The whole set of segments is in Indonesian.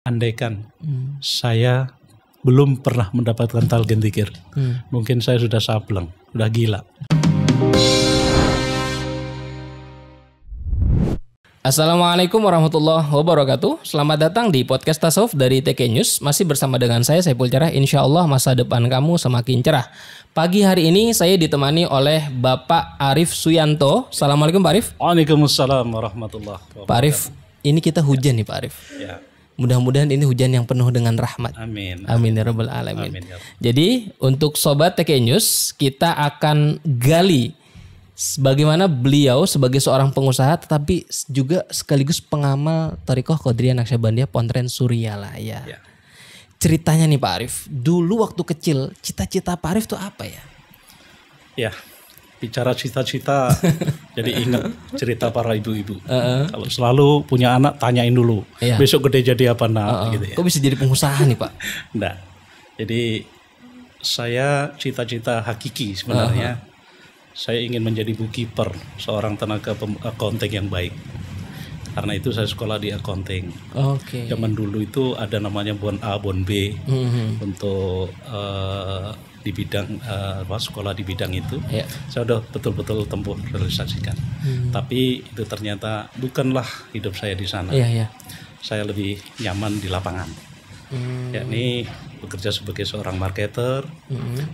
andaikan saya belum pernah mendapatkan talqin dzikir, mungkin saya sudah sableng, sudah gila. Assalamualaikum warahmatullahi wabarakatuh. Selamat datang di podcast Tasawuf dari TK News. Masih bersama dengan saya Saiful Cerah. Insya Allah masa depan kamu semakin cerah. Pagi hari ini saya ditemani oleh Bapak Arif Suyanto. Assalamualaikum Pak Arif. Waalaikumsalam warahmatullahi wabarakatuh. Pak Arif, ini kita hujan nih Pak Arif. Ya. Mudah-mudahan ini hujan yang penuh dengan rahmat. Amin. Amin ya rabbal alamin. Amin, ya. Jadi untuk sobat TK News, kita akan gali bagaimana beliau sebagai seorang pengusaha tetapi juga sekaligus pengamal Thariqah Qadiriyah Naqsyabandiyah Pontren Suryalaya. Ya. Ceritanya nih Pak Arif, dulu waktu kecil cita-cita Pak Arif tuh apa ya? Ya, bicara cita-cita, jadi ingat cerita para ibu-ibu. Kalau selalu punya anak, tanyain dulu, besok gede jadi apa nak? Gitu ya. Kok bisa jadi pengusaha nih Pak? Nah, jadi saya cita-cita hakiki sebenarnya. Saya ingin menjadi bookkeeper, seorang tenaga accounting yang baik. Karena itu saya sekolah di accounting. Oke. Zaman dulu itu ada namanya bon A, bon B untuk di bidang sekolah di bidang itu. Yeah. Saya udah betul-betul tempuh realisasikan. Tapi itu ternyata bukanlah hidup saya di sana. Saya lebih nyaman di lapangan. Yakni bekerja sebagai seorang marketer,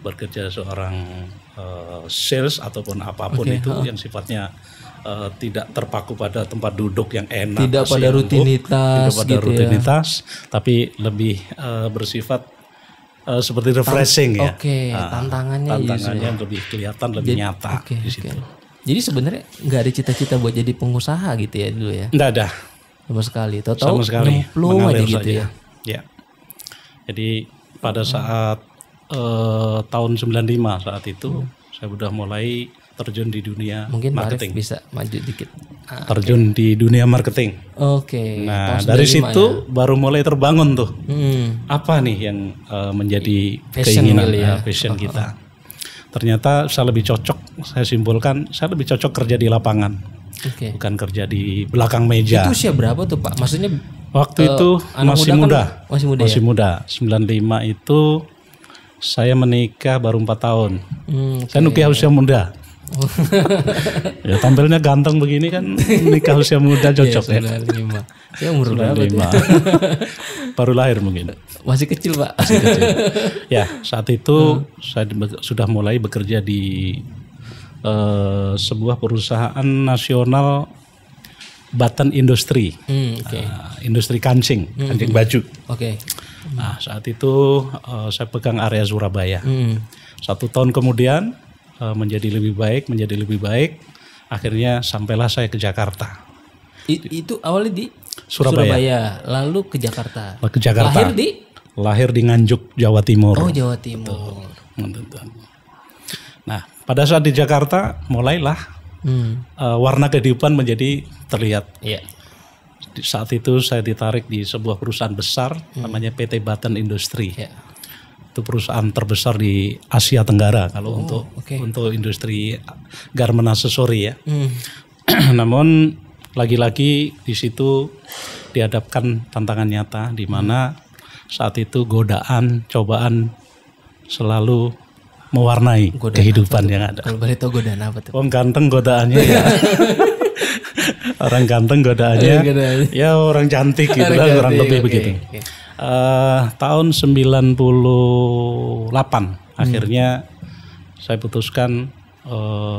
bekerja seorang sales ataupun apapun itu yang sifatnya tidak terpaku pada tempat duduk yang enak, tidak pada rutinitas, tapi lebih bersifat seperti refreshing ya. Tantangannya lebih kelihatan, lebih nyata di situ. Jadi sebenarnya nggak ada cita-cita buat jadi pengusaha gitu ya dulu ya? Nggak ada. Sama sekali. Tahu-tahu nyemplung aja gitu ya. Ya. Jadi pada saat tahun 95 saat itu saya sudah mulai terjun di dunia marketing. Mungkin bisa maju dikit. Terjun di dunia marketing. Nah, dari situ baru mulai terbangun tuh. Apa nih yang menjadi keinginan passion kita. Ternyata saya lebih cocok, saya simpulkan, saya lebih cocok kerja di lapangan. Bukan kerja di belakang meja. Itu usia berapa tuh Pak? Maksudnya waktu itu masih muda. Masih muda. 95 itu saya menikah baru 4 tahun. Saya nikah usia muda. Ya tampilnya ganteng begini kan nikah usia muda cocok ya. 95. Saya umur berapa tuh? Baru lahir mungkin. Masih kecil Pak. Masih kecil. Ya saat itu saya sudah mulai bekerja di sebuah perusahaan nasional Batan Industri, industri kancing baju. Nah saat itu saya pegang area Surabaya. 1 tahun kemudian menjadi lebih baik. Akhirnya sampailah saya ke Jakarta. Itu awalnya di Surabaya, lalu ke Jakarta. Lahir di Nganjuk, Jawa Timur. Oh Jawa Timur. Nah pada saat di Jakarta mulailah warna kehidupan menjadi terlihat. Di saat itu saya ditarik di sebuah perusahaan besar namanya PT Batan Industri. Itu perusahaan terbesar di Asia Tenggara kalau untuk industri garment aksesori ya. Namun lagi-lagi di situ dihadapkan tantangan nyata di mana saat itu cobaan selalu mewarnai kehidupan yang ada. Kalau boleh tahu godaan apa tuh? Orang ganteng godaannya ya. Orang ganteng godaannya ya orang cantik gitu lah, kurang lebih begitu. Tahun 98 akhirnya saya putuskan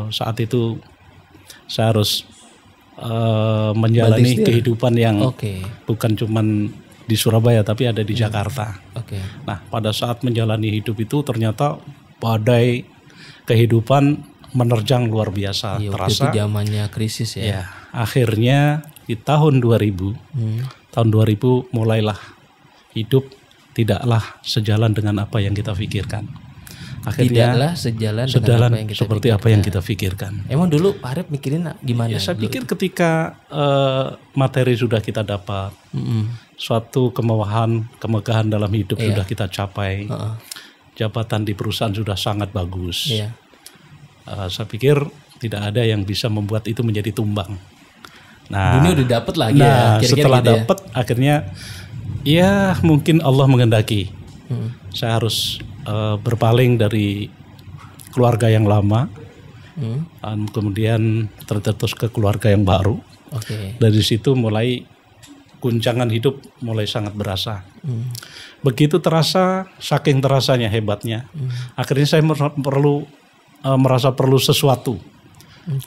saat itu saya harus menjalani kehidupan yang bukan cuman di Surabaya tapi ada di Jakarta. Nah pada saat menjalani hidup itu ternyata badai kehidupan menerjang luar biasa terasa. Itu zamannya krisis ya. Akhirnya di tahun 2000, tahun 2000 mulailah hidup tidaklah sejalan dengan apa yang kita pikirkan. Akhirnya tidaklah sejalan seperti apa yang kita pikirkan. Emang dulu Pak Arif mikirin gimana? Ya, saya pikir ketika materi sudah kita dapat, suatu kemegahan dalam hidup sudah kita capai. Jabatan di perusahaan sudah sangat bagus. Saya pikir tidak ada yang bisa membuat itu menjadi tumbang. Nah, dunia udah dapet lagi setelah gitu dapat akhirnya Ya mungkin Allah menghendaki. Saya harus berpaling dari keluarga yang lama, kemudian tercetus ke keluarga yang baru. Dari situ mulai guncangan hidup mulai sangat berasa. Begitu terasa, saking terasanya hebatnya, akhirnya saya merasa perlu sesuatu,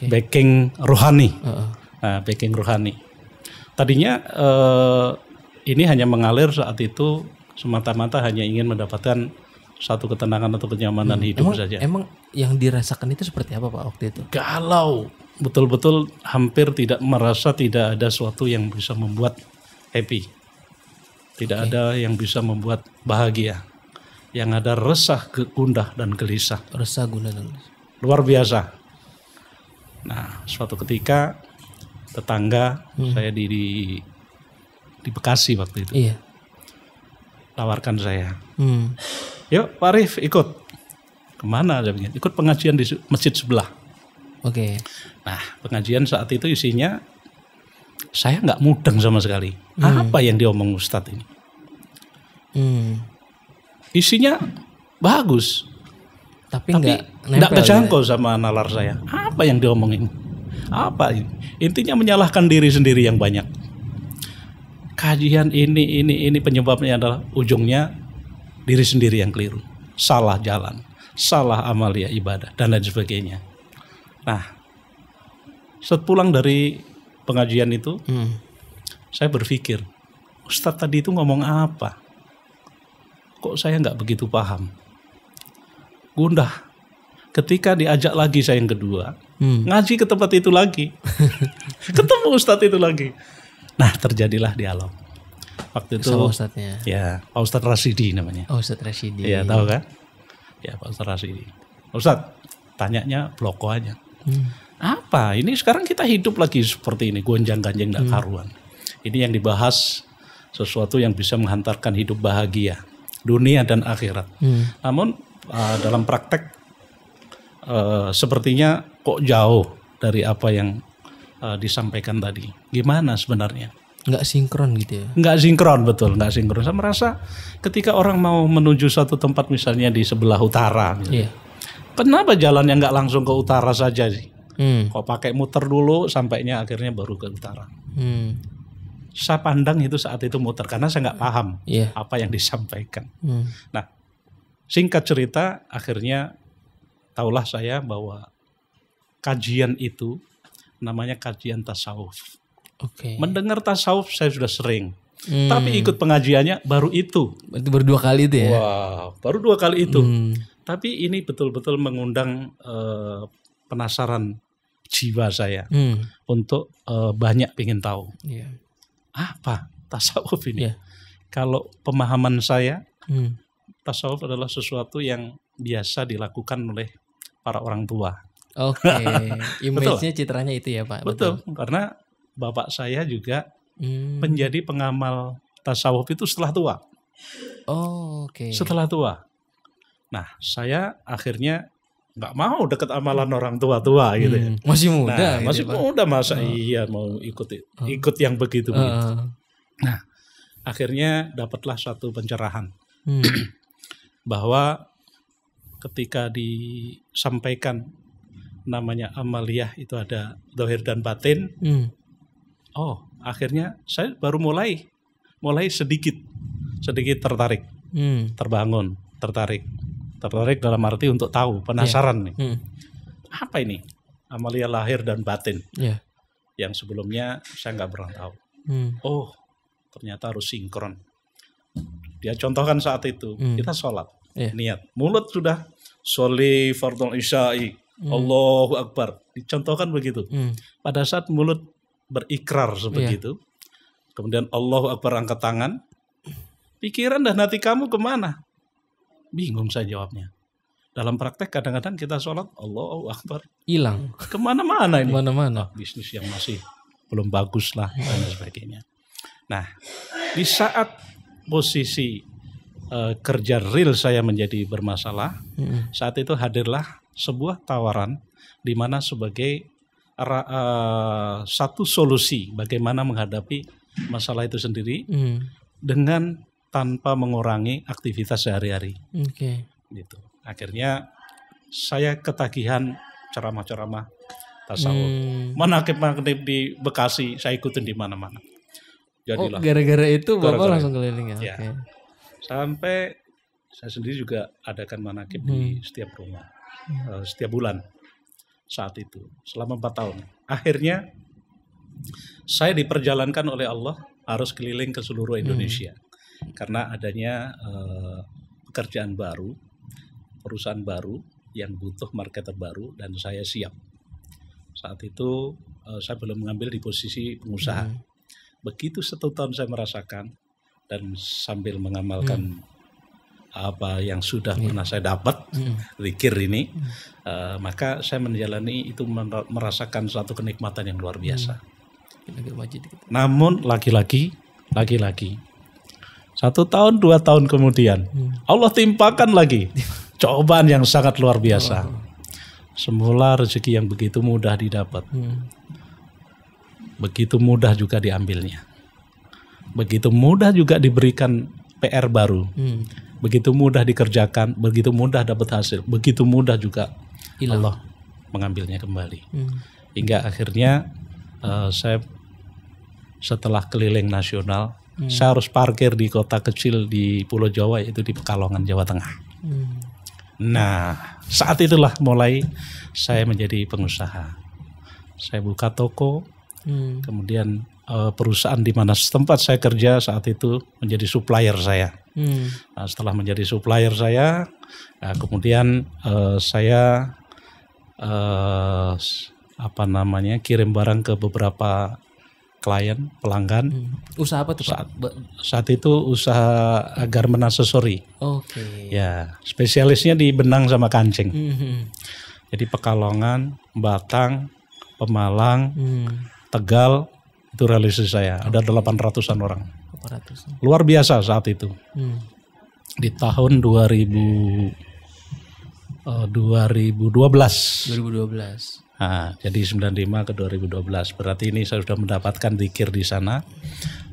backing rohani. Nah, backing rohani. Tadinya ini hanya mengalir saat itu semata-mata hanya ingin mendapatkan satu ketenangan atau kenyamanan hidup saja. Emang yang dirasakan itu seperti apa Pak waktu itu? Galau, betul-betul hampir tidak merasa tidak ada sesuatu yang bisa membuat happy. Tidak ada yang bisa membuat bahagia. Yang ada resah, gundah dan gelisah. Resah, gundah dan gelisah. Luar biasa. Nah, suatu ketika tetangga saya di Bekasi waktu itu. Iya. Tawarkan saya. Yuk Pak Arif ikut. Kemana? Ikut pengajian di masjid sebelah. Nah, pengajian saat itu isinya saya nggak mudeng sama sekali. Apa yang diomong Ustadz ini? Isinya bagus. Tapi nggak kejangkau sama nalar saya. Apa yang diomongin? Apa ini? Intinya menyalahkan diri sendiri yang banyak. Kajian ini penyebabnya adalah ujungnya diri sendiri yang keliru. Salah jalan, salah amalia ibadah dan lain sebagainya. Nah, sepulang dari pengajian itu, saya berpikir, Ustadz tadi itu ngomong apa? Kok saya nggak begitu paham? Gundah. Ketika diajak lagi saya yang kedua, ngaji ke tempat itu lagi. Ketemu Ustadz itu lagi. Nah, terjadilah dialog. Waktu itu Ustadznya. Ya, Pak Ustadz Rasidi namanya. Oh, Ustadz Rasidi. Ya, tahu kan? Ya, Pak Ustadz Rasidi. Ustadz, tanyanya bloko aja. Apa? Ini sekarang kita hidup lagi seperti ini, gonjang-ganjing enggak karuan. Ini yang dibahas sesuatu yang bisa menghantarkan hidup bahagia, dunia dan akhirat. Namun dalam praktek sepertinya kok jauh dari apa yang disampaikan tadi. Gimana sebenarnya? Nggak sinkron gitu ya? Nggak sinkron, betul. Nggak sinkron. Saya merasa ketika orang mau menuju suatu tempat misalnya di sebelah utara. Kenapa jalannya nggak langsung ke utara saja sih? Kok pakai muter dulu sampainya akhirnya baru ke utara. Saya pandang itu saat itu muter karena saya nggak paham apa yang disampaikan. Nah, singkat cerita akhirnya tahulah saya bahwa kajian itu namanya kajian tasawuf. Mendengar tasawuf saya sudah sering, tapi ikut pengajiannya baru itu. Berarti baru 2 kali itu ya? Wow, baru 2 kali itu. Tapi ini betul-betul mengundang penasaran jiwa saya untuk banyak ingin tahu. Apa tasawuf ini? Kalau pemahaman saya, tasawuf adalah sesuatu yang biasa dilakukan oleh para orang tua. Image-nya citranya itu ya Pak? Betul. Karena bapak saya juga menjadi pengamal tasawuf itu setelah tua. Setelah tua. Nah, saya akhirnya nggak mau deket amalan orang tua-tua gitu ya. Masih muda. Nah, masih muda masa iya mau ikut yang begitu. Nah, akhirnya dapatlah suatu pencerahan bahwa ketika disampaikan namanya amaliyah itu ada zahir dan batin. Akhirnya saya baru mulai sedikit tertarik, tertarik dalam arti untuk tahu, penasaran nih. Apa ini amaliyah lahir dan batin? Yang sebelumnya saya nggak pernah tahu. Ternyata harus sinkron. Dia contohkan saat itu kita sholat, niat, mulut sudah sholli fardhu isya'i, Allahu Akbar, dicontohkan begitu. Pada saat mulut berikrar seperti itu, kemudian Allahu Akbar angkat tangan, pikiran dan hati kamu kemana? Bingung saya jawabnya. Dalam praktek kadang-kadang kita sholat Allahu Akbar, hilang kemana-mana ini. Kemana-mana. Bisnis yang masih belum bagus lah dan sebagainya. Nah, di saat posisi kerja real saya menjadi bermasalah, saat itu hadirlah sebuah tawaran di mana sebagai satu solusi bagaimana menghadapi masalah itu sendiri, dengan tanpa mengurangi aktivitas sehari-hari. Gitu. Akhirnya saya ketagihan ceramah-ceramah tasawuf. Manaqib-manaqib di Bekasi saya ikutin di mana-mana. Jadilah. Gara-gara itu Bapak langsung keliling ya. Okay. Sampai saya sendiri juga adakan manaqib di setiap rumah, setiap bulan saat itu selama 4 tahun. Akhirnya saya diperjalankan oleh Allah harus keliling ke seluruh Indonesia karena adanya pekerjaan baru, perusahaan baru yang butuh marketer baru dan saya siap. Saat itu saya belum mengambil di posisi pengusaha. Begitu 1 tahun saya merasakan dan sambil mengamalkan apa yang sudah pernah saya dapat, zikir ini, maka saya menjalani itu merasakan suatu kenikmatan yang luar biasa. Namun lagi-lagi 1 tahun 2 tahun kemudian Allah timpakan lagi cobaan yang sangat luar biasa. Semula rezeki yang begitu mudah didapat, begitu mudah juga diambilnya, begitu mudah juga diberikan PR baru, begitu mudah dikerjakan, begitu mudah dapat hasil, begitu mudah juga Allah mengambilnya kembali. Hingga akhirnya saya setelah keliling nasional, saya harus parkir di kota kecil di Pulau Jawa, yaitu di Pekalongan, Jawa Tengah. Nah, saat itulah mulai saya menjadi pengusaha. Saya buka toko, kemudian perusahaan di mana tempat saya kerja saat itu menjadi supplier saya. Nah, setelah menjadi supplier saya, kemudian saya kirim barang ke beberapa klien, pelanggan. Usaha apa tuh saat itu usaha garment aksesori. Ya, spesialisnya di benang sama kancing. Jadi Pekalongan, Batang, Pemalang, Tegal, itu relasi saya. Ada 800-an orang. Luar biasa saat itu. Di tahun 2012. Nah, jadi 95 ke 2012. Berarti ini saya sudah mendapatkan zikir di sana.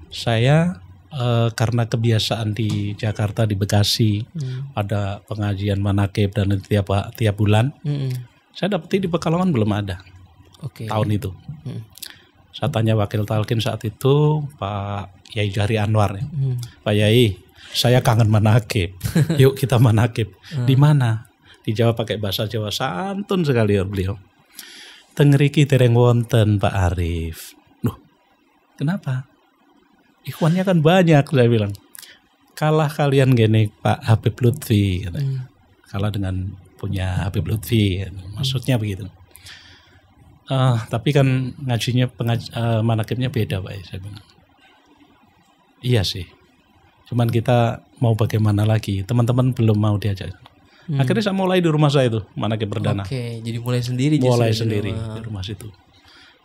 Saya karena kebiasaan di Jakarta, di Bekasi, ada pengajian manaqib dan tiap bulan. Saya dapati di Pekalongan belum ada. Tahun itu. Saya tanya wakil talqin saat itu, Pak Yai Jahri Anwar. Pak Yai, saya kangen manaqib. Yuk kita manaqib. Di mana? Dijawab pakai bahasa Jawa, santun sekali beliau. Tengriki tereng wonten Pak Arif. Loh, kenapa? Ikhwannya kan banyak, saya bilang. Kalah kalian gini Pak Habib Lutfi. Kalah dengan punya Habib Lutfi. Maksudnya begitu. Tapi kan ngajinya, manaqibnya beda Pak. Saya bilang. Iya sih. Cuman kita mau bagaimana lagi. Teman-teman belum mau diajak. Akhirnya saya mulai di rumah saya itu, manaqib perdana. Jadi mulai sendiri. Mulai sendiri di rumah situ.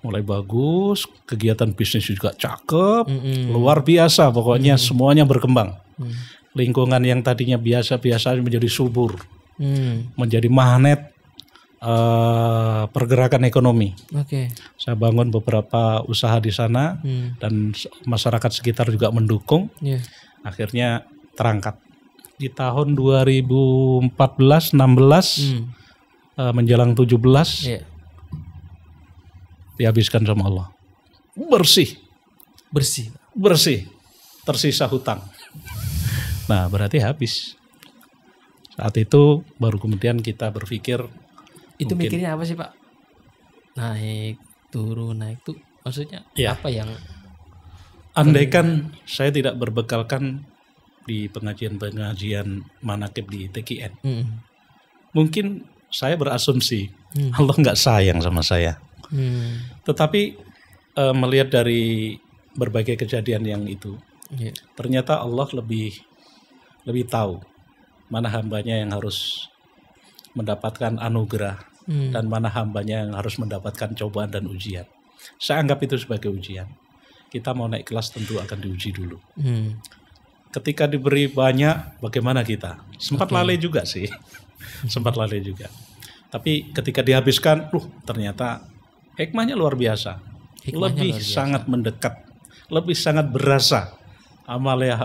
Mulai bagus, kegiatan bisnis juga cakep, luar biasa. Pokoknya semuanya berkembang. Lingkungan yang tadinya biasa-biasa menjadi subur, menjadi magnet pergerakan ekonomi. Saya bangun beberapa usaha di sana dan masyarakat sekitar juga mendukung. Akhirnya terangkat. Di tahun 2014-16 menjelang 17 dihabiskan sama Allah. Bersih. Tersisa hutang. Nah, berarti habis. Saat itu baru kemudian kita berpikir. Itu mikirnya apa sih Pak? Naik turun tuh maksudnya apa yang? Andaikan saya tidak berbekalkan di pengajian manaqib di TKN, mungkin saya berasumsi Allah nggak sayang sama saya. Tetapi melihat dari berbagai kejadian yang itu, ternyata Allah lebih tahu mana hambanya yang harus mendapatkan anugerah dan mana hambanya yang harus mendapatkan cobaan dan ujian. Saya anggap itu sebagai ujian. Kita mau naik kelas tentu akan diuji dulu. Ketika diberi banyak, bagaimana kita? Sempat lalai juga sih. Tapi ketika dihabiskan, ternyata hikmahnya luar biasa. Lebih sangat mendekat, lebih sangat berasa amal ya.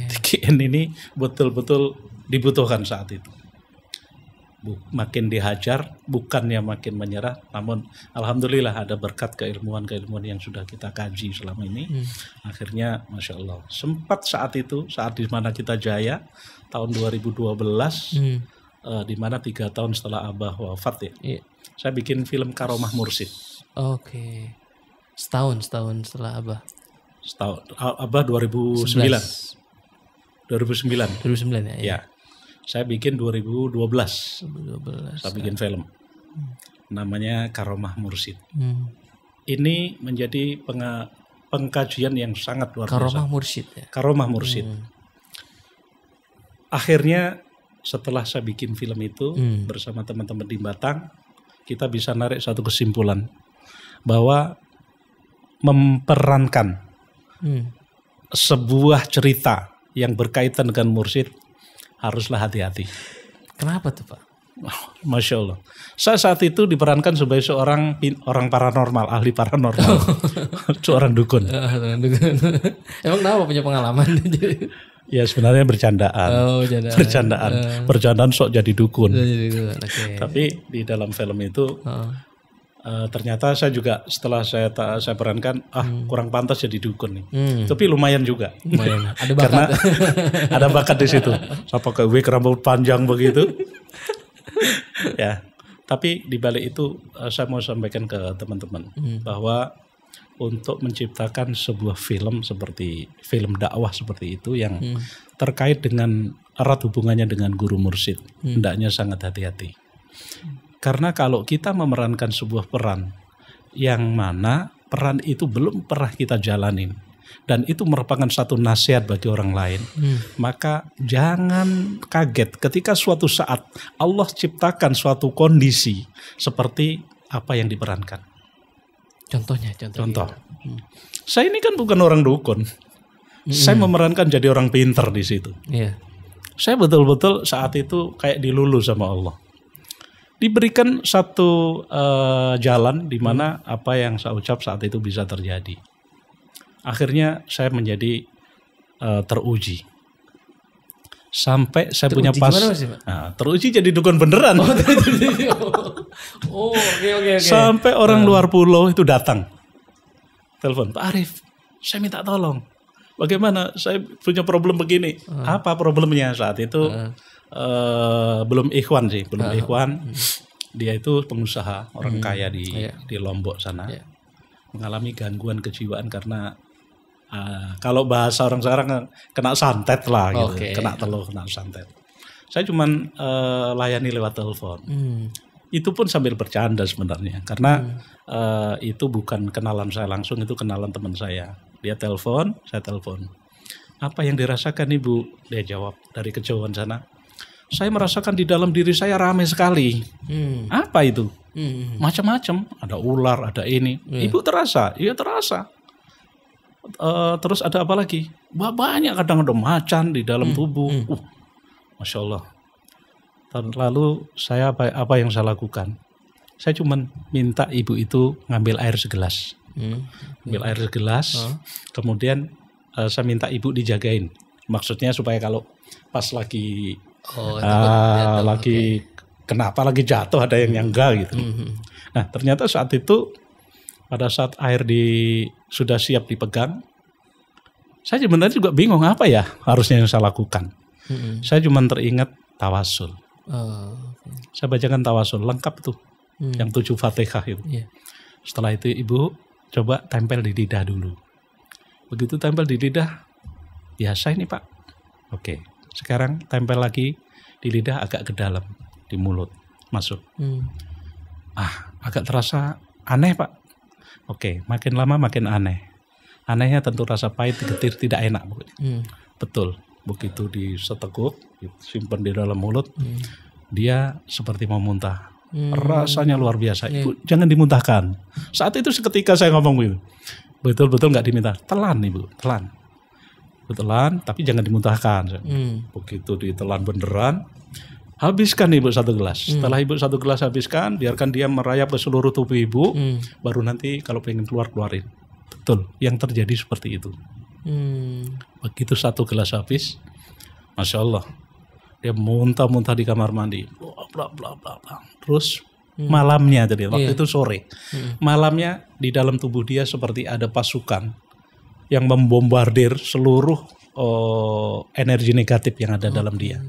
TKN ini betul-betul dibutuhkan saat itu. Makin dihajar, bukannya makin menyerah, namun alhamdulillah ada berkat keilmuan yang sudah kita kaji selama ini. Akhirnya Masya Allah, sempat saat itu, saat di mana kita jaya, tahun 2012, di mana 3 tahun setelah Abah wafat ya, saya bikin film Karomah Mursyid. Oke. Setahun setelah Abah. Abah 2009 ya. Ya. Saya bikin 2012. Saya bikin film. Namanya Karomah Mursyid. Ini menjadi pengkajian yang sangat luar biasa. Karomah Mursyid ya. Karomah Mursyid. Akhirnya setelah saya bikin film itu bersama teman-teman di Batang, kita bisa narik satu kesimpulan bahwa memperankan sebuah cerita yang berkaitan dengan mursyid haruslah hati-hati. Kenapa tuh Pak? Masya Allah. Saya saat itu diperankan sebagai seorang orang paranormal, ahli paranormal, seorang dukun. Emang kenapa punya pengalaman? Ya sebenarnya bercandaan. Bercandaan sok jadi dukun. Okay. Tapi di dalam film itu ternyata saya juga setelah saya perankan kurang pantas jadi dukun nih. Tapi lumayan juga. Lumayan. Ada bakat. Karena ada bakat di situ. Saya pakai wig rambut panjang begitu. Ya. Tapi di balik itu saya mau sampaikan ke teman-teman bahwa untuk menciptakan sebuah film seperti film dakwah seperti itu yang terkait dengan erat hubungannya dengan guru mursyid, hendaknya sangat hati-hati. Karena kalau kita memerankan sebuah peran yang mana peran itu belum pernah kita jalanin dan itu merupakan satu nasihat bagi orang lain, maka jangan kaget ketika suatu saat Allah ciptakan suatu kondisi seperti apa yang diperankan. Contoh. Saya ini kan bukan orang dukun. Saya memerankan jadi orang pinter di situ. Saya betul-betul saat itu kayak dilulu sama Allah. Diberikan satu jalan di mana apa yang saya ucap saat itu bisa terjadi. Akhirnya saya menjadi teruji. Sampai saya punya pas. Teruji jadi dukun beneran. Okay. Sampai orang luar pulau itu datang. Telepon, Pak Arif, saya minta tolong. Bagaimana? Saya punya problem begini. Apa problemnya saat itu? Belum ikhwan sih, ikhwan. Dia itu pengusaha, orang kaya di Lombok sana. Mengalami gangguan kejiwaan karena kalau bahasa orang sekarang kena santet lah gitu. Kena santet. Saya cuman layani lewat telepon. Itu pun sambil bercanda sebenarnya karena itu bukan kenalan saya langsung, itu kenalan teman saya. Dia telepon, saya telepon. Apa yang dirasakan Ibu? Dia jawab dari kejauhan sana. Saya merasakan di dalam diri saya ramai sekali. Apa itu? Macam-macam. Ada ular, ada ini. Ibu terasa? Iya terasa. Terus ada apa lagi? Banyak kadang ada macan di dalam tubuh. Masya Allah. Lalu saya apa yang saya lakukan? Saya cuma minta ibu itu ngambil air segelas. Ambil air segelas. Kemudian saya minta ibu dijagain. Maksudnya supaya kalau pas lagi kenapa lagi jatuh ada yang enggak gitu. Nah ternyata saat itu pada saat air sudah siap dipegang, saya sebenarnya juga bingung apa ya harusnya yang saya lakukan. Saya cuma teringat tawasul. Saya bacakan tawasul lengkap tuh, yang 7 Fatihah itu. Setelah itu ibu coba tempel di lidah dulu. Begitu tempel di lidah, biasa ini Pak. Oke, sekarang tempel lagi di lidah agak ke dalam, di mulut, masuk. Agak terasa aneh Pak. Oke, makin lama makin aneh. Anehnya tentu rasa pahit, getir, tidak enak. Betul, begitu diseteguk, simpan di dalam mulut, dia seperti mau muntah. Rasanya luar biasa. Ibu jangan dimuntahkan. Saat itu seketika saya ngomong gitu. Betul-betul nggak diminta. Telan Ibu, telan. Telan, tapi jangan dimuntahkan. Begitu ditelan beneran, habiskan Ibu 1 gelas. Setelah Ibu 1 gelas habiskan, biarkan dia merayap ke seluruh tubuh Ibu. Baru nanti kalau pengen keluarin. Betul, yang terjadi seperti itu. Begitu 1 gelas habis, Masya Allah, dia muntah-muntah di kamar mandi, bla bla bla bla. Terus malamnya, jadi waktu itu sore, malamnya di dalam tubuh dia seperti ada pasukan yang membombardir seluruh energi negatif yang ada dalam dia.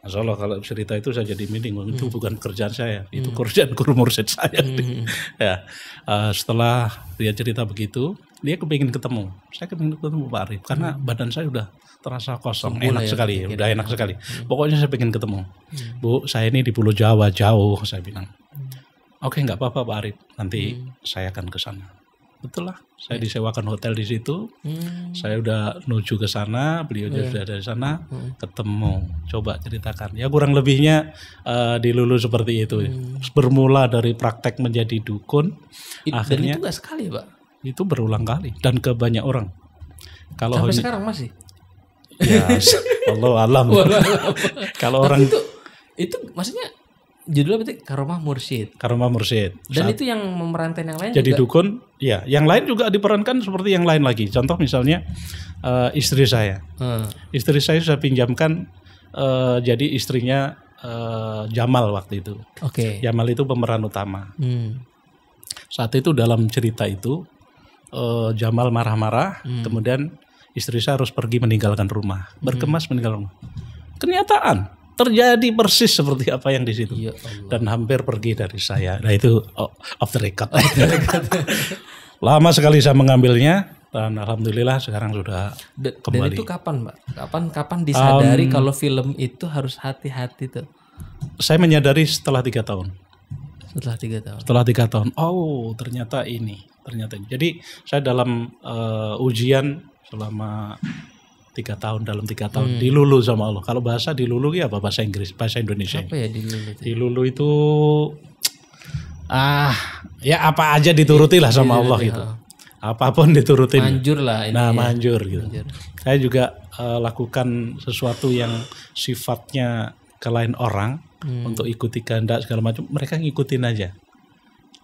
Masya Allah, kalau cerita itu saya jadi mining, itu bukan kerjaan saya, itu kerjaan guru mursyid saya. Ya, setelah dia cerita begitu, dia kepingin ketemu. Saya kepingin ketemu Pak Arif, karena badan saya udah terasa kosong, enak sekali, udah enak sekali. Pokoknya saya pengen ketemu. Bu, saya ini di Pulau Jawa, jauh, saya bilang. Oke, nggak apa-apa Pak Arif, nanti saya akan ke sana. Betul lah, saya disewakan hotel di situ. Saya udah menuju ke sana, beliau sudah dari sana, ketemu. Coba ceritakan. Ya kurang lebihnya di Lulu seperti itu. Bermula dari praktek menjadi dukun, akhirnya. Dan itu nggak sekali Pak? Itu berulang kali dan ke banyak orang. Kalau sampai sekarang masih? Ya, Allah alam. Kalau orang itu maksudnya judulnya berarti Karomah Mursyid. Karomah Mursyid. Dan itu yang memerankan yang lain jadi juga? Dukun, ya. Yang lain juga diperankan seperti yang lain lagi. Contoh misalnya istri saya. Istri saya pinjamkan jadi istrinya Jamal waktu itu. Oke. Jamal itu pemeran utama. Saat itu dalam cerita itu Jamal marah-marah, kemudian istri saya harus pergi meninggalkan rumah, berkemas meninggalkan rumah. Kenyataan terjadi persis seperti apa yang di situ, dan hampir pergi dari saya. Nah itu off the record. Lama sekali saya mengambilnya, dan alhamdulillah sekarang sudah kembali. Dan itu kapan, Mbak? Kapan disadari kalau film itu harus hati-hati tuh? Saya menyadari setelah 3 tahun. Setelah 3 tahun. Setelah 3 tahun. Oh, ternyata ini. Jadi saya dalam ujian selama 3 tahun, dalam 3 tahun dilulu sama Allah. Kalau bahasa dilulu ya apa? Bahasa Inggris, bahasa Indonesia. Apa ya dilulu itu? Dilulu itu ya apa aja dituruti lah sama Allah gitu. Apapun diturutin. Manjur lah ini. Nah, manjur gitu. Saya juga lakukan sesuatu yang sifatnya ke lain orang untuk ikuti kehendak segala macam, mereka ngikutin aja.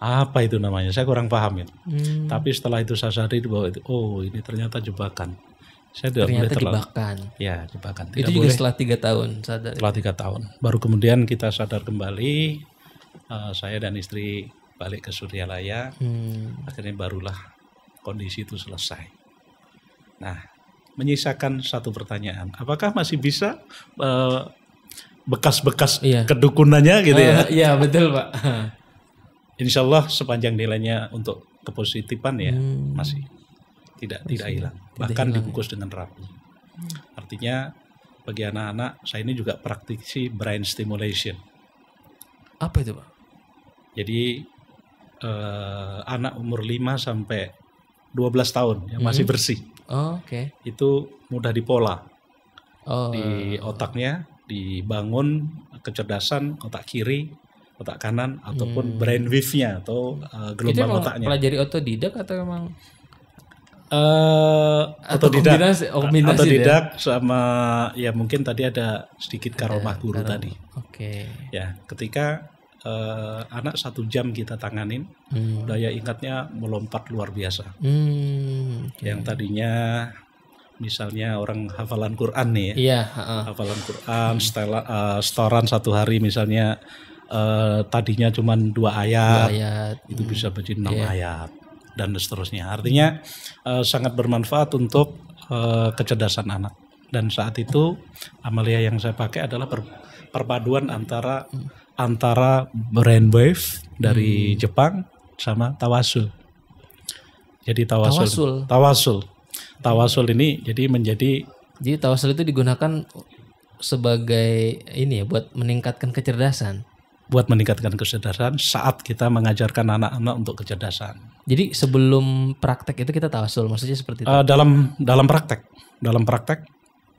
Apa itu namanya? Saya kurang paham itu. Tapi setelah itu saya sadari bahwa itu, oh ini ternyata jebakan. Saya ternyata jebakan. Ya, jebakan. Itu juga setelah 3 tahun sadar. Setelah 3 tahun. Baru kemudian kita sadar kembali, saya dan istri balik ke Suryalaya. Akhirnya barulah kondisi itu selesai. Nah, menyisakan satu pertanyaan. Apakah masih bisa bekas-bekas kedukunannya gitu ya? Iya, betul, Pak. Insya Allah sepanjang nilainya untuk kepositifan ya masih tidak hilang, bahkan dibungkus dengan rapi. Artinya bagi anak-anak saya ini juga praktisi brain stimulation. Apa itu Pak? Jadi anak umur 5 sampai 12 tahun yang masih bersih, itu mudah dipola di otaknya, dibangun kecerdasan otak kiri, otak kanan, ataupun brain wave-nya atau gelombang otaknya. Itu pelajari otodidak atau memang otodidak sama ya mungkin tadi ada sedikit karomah guru tadi. Ya, ketika anak 1 jam kita tanganin, daya ingatnya melompat luar biasa. Yang tadinya misalnya orang hafalan Quran nih ya, hafalan Quran, setoran 1 hari misalnya tadinya cuma 2 ayat, itu bisa baca 6 ayat dan seterusnya. Artinya sangat bermanfaat untuk kecerdasan anak. Dan saat itu amalia yang saya pakai adalah perpaduan antara brainwave dari Jepang sama tawasul. Jadi tawasul ini jadi tawasul itu digunakan sebagai ini ya, buat meningkatkan kecerdasan. Saat kita mengajarkan anak-anak untuk kecerdasan. Jadi sebelum praktek itu kita tawasul, maksudnya seperti itu? Dalam praktek.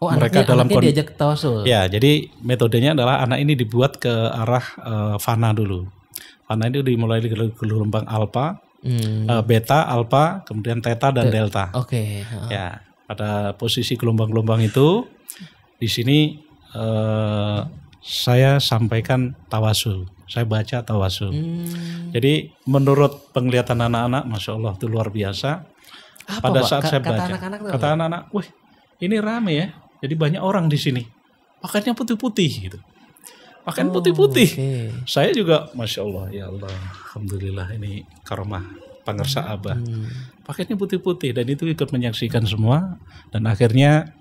Mereka anaknya diajak tawasul? Ya, jadi metodenya adalah anak ini dibuat ke arah fana dulu. Fana itu dimulai dari gelombang alfa, beta, alfa, kemudian theta dan delta. Ya, pada posisi gelombang-gelombang itu di sini saya sampaikan tawasul, saya baca tawasul. Jadi menurut penglihatan anak-anak, Masya Allah itu luar biasa. Pada saat saya baca, kata anak-anak, wih ini rame ya, jadi banyak orang di sini. Pakaiannya putih-putih gitu. Pakaian putih-putih. Saya juga, Masya Allah, ya Allah, Alhamdulillah ini karomah pangersa Abah. Pakaiannya putih-putih dan itu ikut menyaksikan semua. Dan akhirnya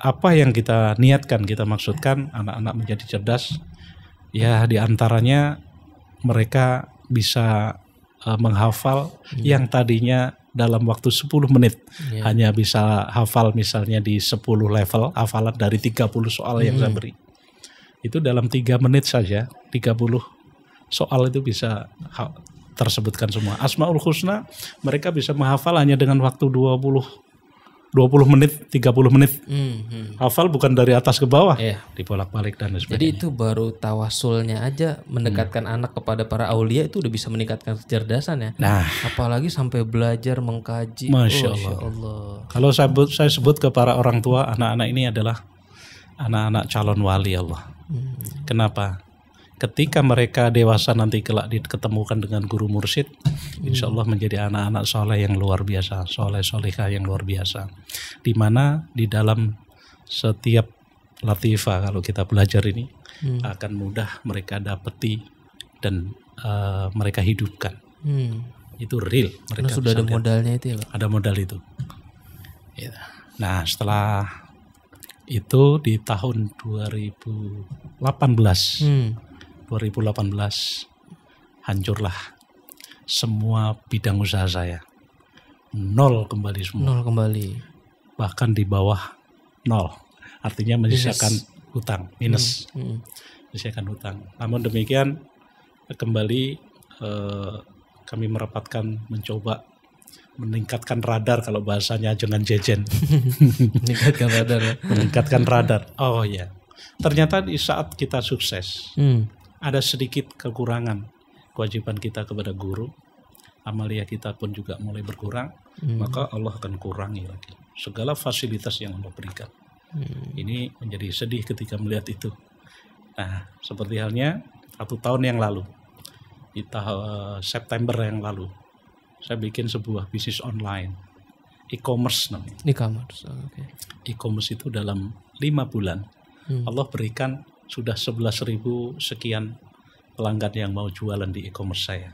apa yang kita niatkan, kita maksudkan anak-anak menjadi cerdas. Ya diantaranya mereka bisa menghafal yang tadinya dalam waktu 10 menit hanya bisa hafal misalnya di 10 level hafalan dari 30 soal yang saya beri. Itu dalam 3 menit saja 30 soal itu bisa tersebutkan semua. Asmaul Husna mereka bisa menghafal hanya dengan waktu 20 menit, 30 menit. Hafal bukan dari atas ke bawah, dibolak-balik dan sebagainya. Jadi itu baru tawasulnya aja mendekatkan anak kepada para aulia itu udah bisa meningkatkan kecerdasan ya. Nah, apalagi sampai belajar mengkaji. Masya Allah. Kalau saya sebut ke para orang tua, anak-anak ini adalah anak-anak calon wali Allah. Kenapa? Ketika mereka dewasa nanti kelak diketemukan dengan guru mursyid, insya Allah menjadi anak-anak soleh yang luar biasa, soleh-solehah yang luar biasa. Di mana di dalam setiap latifah kalau kita belajar ini akan mudah mereka dapati dan mereka hidupkan. Itu real. Mereka sudah ada modalnya itu ya Pak? Ada modal itu. Nah setelah itu di tahun 2018 hancurlah semua bidang usaha saya. Nol kembali semua. Nol kembali. Bahkan di bawah nol. Artinya menyisakan hutang, minus. Menyisakan hutang. Namun demikian kembali kami mencoba meningkatkan radar kalau bahasanya jangan jejen. Meningkatkan radar ya. Meningkatkan radar. Oh ya. Ternyata di saat kita sukses ada sedikit kekurangan kewajiban kita kepada guru, amalia kita pun juga mulai berkurang, maka Allah akan kurangi lagi segala fasilitas yang Allah berikan. Ini menjadi sedih ketika melihat itu. Nah, seperti halnya 1 tahun yang lalu, di September yang lalu, saya bikin sebuah bisnis online, e-commerce namanya. E-commerce itu dalam 5 bulan Allah berikan sudah 11.000 sekian pelanggan yang mau jualan di e-commerce saya.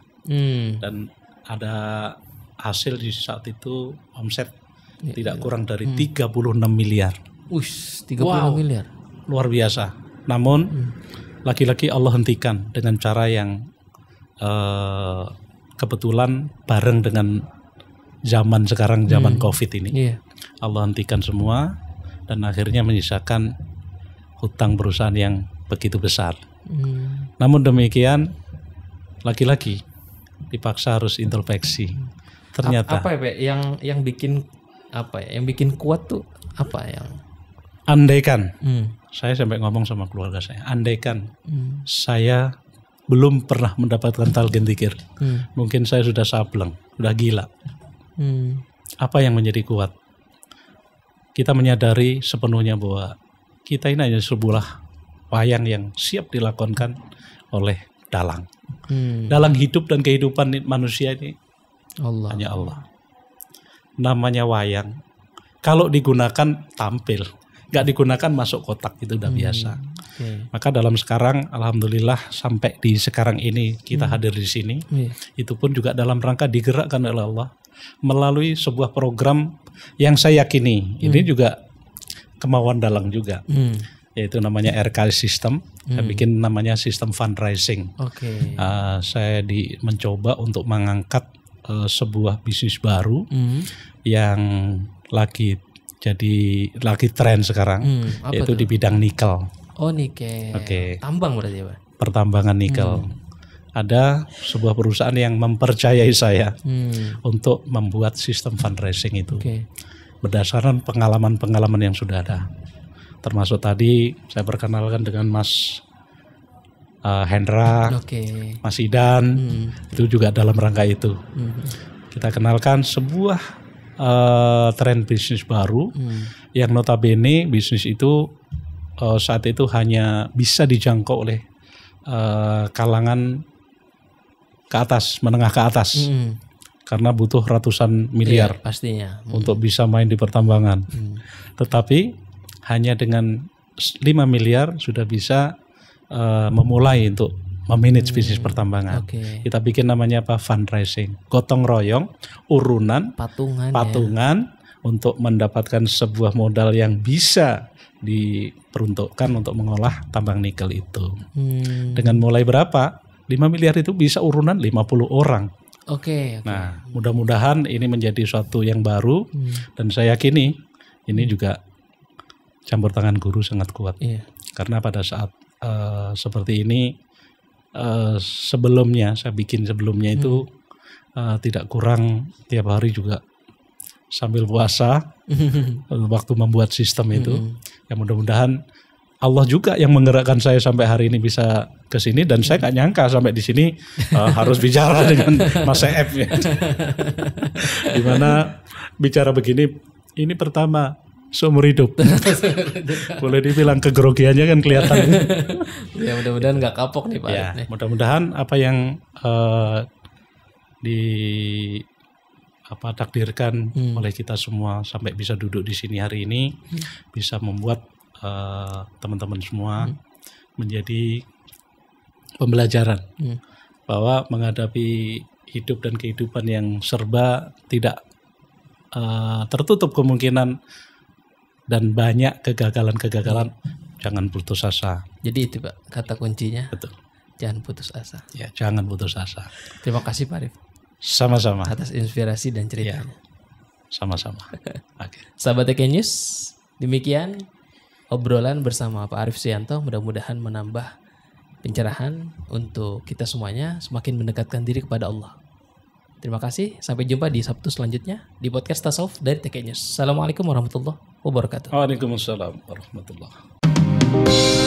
Dan ada hasil di saat itu omset tidak kurang dari 36 miliar. 36 miliar. Luar biasa. Namun lagi-lagi Allah hentikan dengan cara yang kebetulan bareng dengan zaman sekarang, zaman Covid ini. Allah hentikan semua dan akhirnya menyisakan hutang perusahaan yang begitu besar. Namun demikian lagi-lagi dipaksa harus introspeksi. Ternyata apa ya yang bikin apa ya? Yang bikin kuat tuh apa yang? Andaikan saya sampai ngomong sama keluarga saya, andaikan saya belum pernah mendapatkan talqin dzikir, mungkin saya sudah sableng, sudah gila. Apa yang menjadi kuat? Kita menyadari sepenuhnya bahwa kita ini hanya sebuah wayang yang siap dilakonkan oleh dalang. Dalang hidup dan kehidupan manusia ini hanya Allah. Namanya wayang. Kalau digunakan tampil, nggak digunakan masuk kotak, itu udah biasa. Maka dalam sekarang, alhamdulillah sampai di sekarang ini kita hadir di sini, itu pun juga dalam rangka digerakkan oleh Allah melalui sebuah program yang saya yakini ini juga kemauan dalang juga, yaitu namanya RKS System. Saya bikin namanya sistem fundraising. Saya mencoba untuk mengangkat sebuah bisnis baru yang lagi tren sekarang, yaitu di bidang nikel. Oh, nikel. Tambang berarti ya Pak? Pertambangan nikel. Ada sebuah perusahaan yang mempercayai saya untuk membuat sistem fundraising itu. Berdasarkan pengalaman-pengalaman yang sudah ada. Termasuk tadi saya perkenalkan dengan Mas Hendra, Mas Idan, itu juga dalam rangka itu. Kita kenalkan sebuah tren bisnis baru yang notabene bisnis itu saat itu hanya bisa dijangkau oleh kalangan ke atas, menengah ke atas. karena butuh ratusan miliar pastinya untuk bisa main di pertambangan. Tetapi hanya dengan 5 miliar sudah bisa memulai untuk memanage bisnis pertambangan. Kita bikin namanya apa? Fundraising, gotong royong, urunan, patungan untuk mendapatkan sebuah modal yang bisa diperuntukkan untuk mengolah tambang nikel itu. Dengan mulai berapa? 5 miliar itu bisa urunan 50 orang. Nah, mudah-mudahan ini menjadi suatu yang baru dan saya yakini ini juga campur tangan guru sangat kuat. Karena pada saat seperti ini sebelumnya saya bikin itu tidak kurang tiap hari juga sambil puasa waktu membuat sistem itu. Ya mudah-mudahan Allah juga yang menggerakkan saya sampai hari ini bisa ke sini dan saya nggak nyangka sampai di sini harus bicara dengan Mas Saeb ya. Dimana bicara begini ini pertama seumur hidup. Boleh dibilang kegrogiannya kan kelihatan. Ya mudah-mudahan nggak kapok nih Pak. Ya, mudah-mudahan apa yang takdirkan oleh kita semua sampai bisa duduk di sini hari ini bisa membuat teman-teman semua menjadi pembelajaran bahwa menghadapi hidup dan kehidupan yang serba tidak tertutup kemungkinan dan banyak kegagalan jangan putus asa. Jadi itu Pak kata kuncinya. Betul. Jangan putus asa. Ya, jangan putus asa. Terima kasih Pak Arif. Sama-sama. Atas inspirasi dan ceritanya. Ya, sama-sama. Oke. Sahabat TK News, demikian obrolan bersama Pak Arif Suyanto, mudah-mudahan menambah pencerahan untuk kita semuanya semakin mendekatkan diri kepada Allah. Terima kasih, sampai jumpa di Sabtu selanjutnya di podcast Tasawuf dari TK News. Assalamualaikum warahmatullahi wabarakatuh. Waalaikumsalam warahmatullahi wabarakatuh.